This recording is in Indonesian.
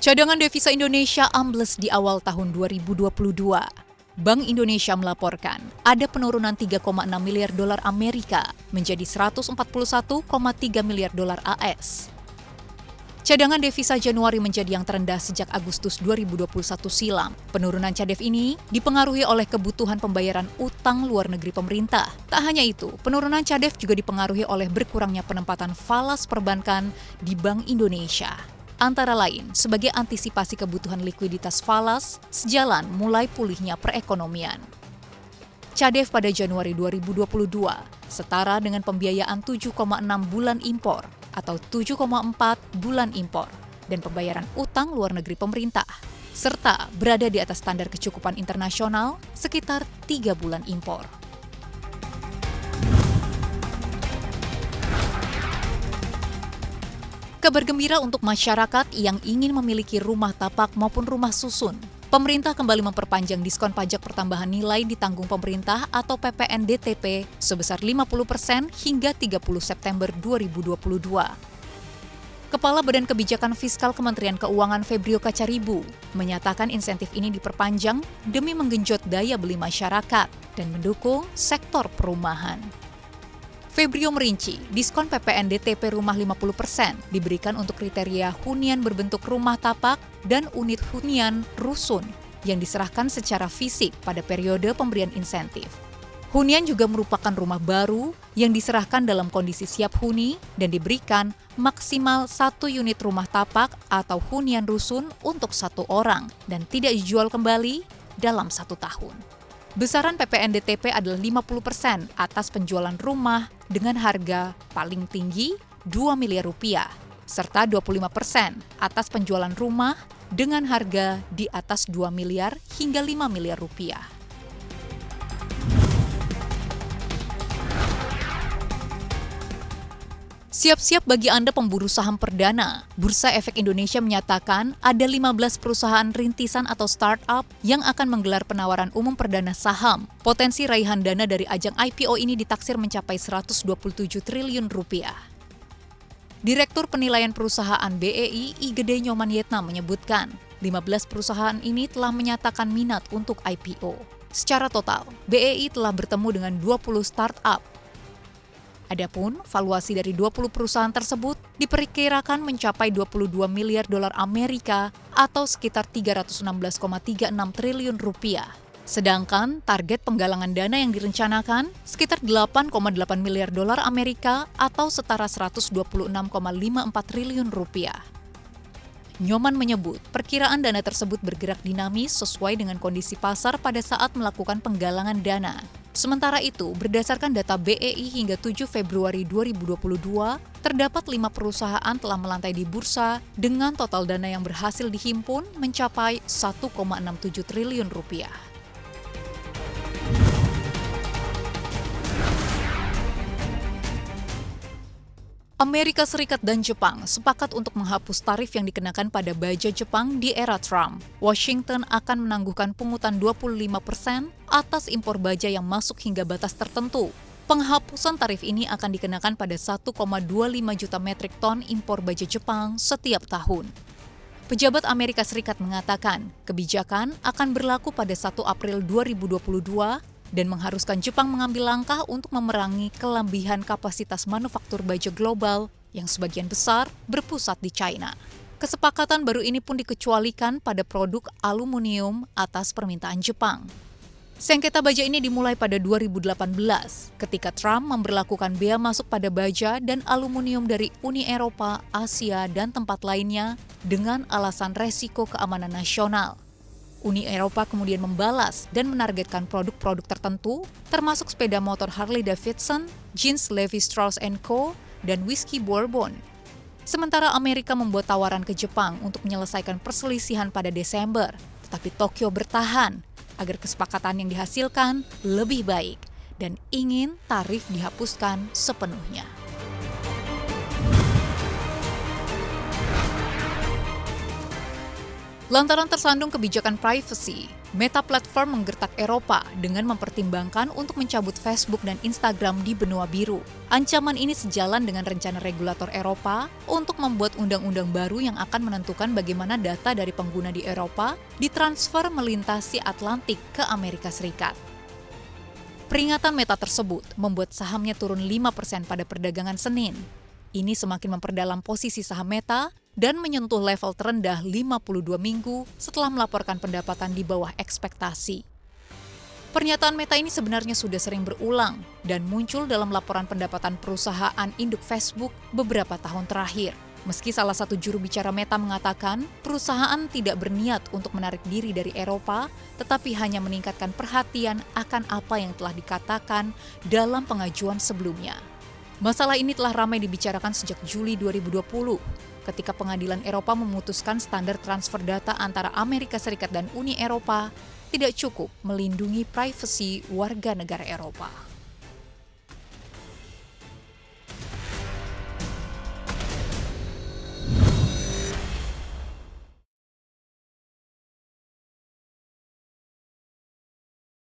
Cadangan devisa Indonesia ambles di awal tahun 2022. Bank Indonesia melaporkan ada penurunan 3,6 miliar dolar Amerika menjadi 141,3 miliar dolar AS. Cadangan devisa Januari menjadi yang terendah sejak Agustus 2021 silam. Penurunan CADEV ini dipengaruhi oleh kebutuhan pembayaran utang luar negeri pemerintah. Tak hanya itu, penurunan CADEV juga dipengaruhi oleh berkurangnya penempatan falas perbankan di Bank Indonesia. Antara lain, sebagai antisipasi kebutuhan likuiditas falas, sejalan mulai pulihnya perekonomian. CADEV pada Januari 2022 setara dengan pembiayaan 7,6 bulan impor atau 7,4 bulan impor dan pembayaran utang luar negeri pemerintah, serta berada di atas standar kecukupan internasional sekitar 3 bulan impor. Kabar gembira untuk masyarakat yang ingin memiliki rumah tapak maupun rumah susun. Pemerintah kembali memperpanjang diskon pajak pertambahan nilai ditanggung pemerintah atau PPNDTP sebesar 50% hingga 30 September 2022. Kepala Badan Kebijakan Fiskal Kementerian Keuangan Febrio Kacaribu menyatakan insentif ini diperpanjang demi menggenjot daya beli masyarakat dan mendukung sektor perumahan. Febrio merinci, diskon PPNDTP rumah 50% diberikan untuk kriteria hunian berbentuk rumah tapak dan unit hunian rusun yang diserahkan secara fisik pada periode pemberian insentif. Hunian juga merupakan rumah baru yang diserahkan dalam kondisi siap huni dan diberikan maksimal 1 unit rumah tapak atau hunian rusun untuk 1 orang dan tidak dijual kembali dalam 1 tahun. Besaran PPNDTP adalah 50% atas penjualan rumah dengan harga paling tinggi 2 miliar rupiah, serta 25% atas penjualan rumah dengan harga di atas 2 miliar hingga 5 miliar rupiah. Siap-siap bagi Anda pemburu saham perdana. Bursa Efek Indonesia menyatakan ada 15 perusahaan rintisan atau startup yang akan menggelar penawaran umum perdana saham. Potensi raihan dana dari ajang IPO ini ditaksir mencapai 127 triliun rupiah. Direktur Penilaian Perusahaan BEI, Igede Nyoman Yetna menyebutkan, 15 perusahaan ini telah menyatakan minat untuk IPO. Secara total, BEI telah bertemu dengan 20 startup. Adapun valuasi dari 20 perusahaan tersebut diperkirakan mencapai 22 miliar dolar Amerika atau sekitar 316,36 triliun rupiah. Sedangkan target penggalangan dana yang direncanakan sekitar 8,8 miliar dolar Amerika atau setara 126,54 triliun rupiah. Nyoman menyebut perkiraan dana tersebut bergerak dinamis sesuai dengan kondisi pasar pada saat melakukan penggalangan dana. Sementara itu, berdasarkan data BEI hingga 7 Februari 2022, terdapat 5 perusahaan telah melantai di bursa dengan total dana yang berhasil dihimpun mencapai 1,67 triliun rupiah. Amerika Serikat dan Jepang sepakat untuk menghapus tarif yang dikenakan pada baja Jepang di era Trump. Washington akan menangguhkan pungutan 25% atas impor baja yang masuk hingga batas tertentu. Penghapusan tarif ini akan dikenakan pada 1,25 juta metrik ton impor baja Jepang setiap tahun. Pejabat Amerika Serikat mengatakan kebijakan akan berlaku pada 1 April 2022 dan mengharuskan Jepang mengambil langkah untuk memerangi kelebihan kapasitas manufaktur baja global yang sebagian besar berpusat di China. Kesepakatan baru ini pun dikecualikan pada produk aluminium atas permintaan Jepang. Sengketa baja ini dimulai pada 2018 ketika Trump memberlakukan bea masuk pada baja dan aluminium dari Uni Eropa, Asia, dan tempat lainnya dengan alasan resiko keamanan nasional. Uni Eropa kemudian membalas dan menargetkan produk-produk tertentu, termasuk sepeda motor Harley-Davidson, jeans Levi Strauss & Co., dan whisky Bourbon. Sementara Amerika membuat tawaran ke Jepang untuk menyelesaikan perselisihan pada Desember, tetapi Tokyo bertahan agar kesepakatan yang dihasilkan lebih baik dan ingin tarif dihapuskan sepenuhnya. Lantaran tersandung kebijakan privacy, Meta Platform menggertak Eropa dengan mempertimbangkan untuk mencabut Facebook dan Instagram di benua biru. Ancaman ini sejalan dengan rencana regulator Eropa untuk membuat undang-undang baru yang akan menentukan bagaimana data dari pengguna di Eropa ditransfer melintasi Atlantik ke Amerika Serikat. Peringatan Meta tersebut membuat sahamnya turun 5% pada perdagangan Senin. Ini semakin memperdalam posisi saham Meta dan menyentuh level terendah 52 minggu setelah melaporkan pendapatan di bawah ekspektasi. Pernyataan Meta ini sebenarnya sudah sering berulang dan muncul dalam laporan pendapatan perusahaan induk Facebook beberapa tahun terakhir. Meski salah satu juru bicara Meta mengatakan perusahaan tidak berniat untuk menarik diri dari Eropa, tetapi hanya meningkatkan perhatian akan apa yang telah dikatakan dalam pengajuan sebelumnya. Masalah ini telah ramai dibicarakan sejak Juli 2020, ketika pengadilan Eropa memutuskan standar transfer data antara Amerika Serikat dan Uni Eropa tidak cukup melindungi privasi warga negara Eropa.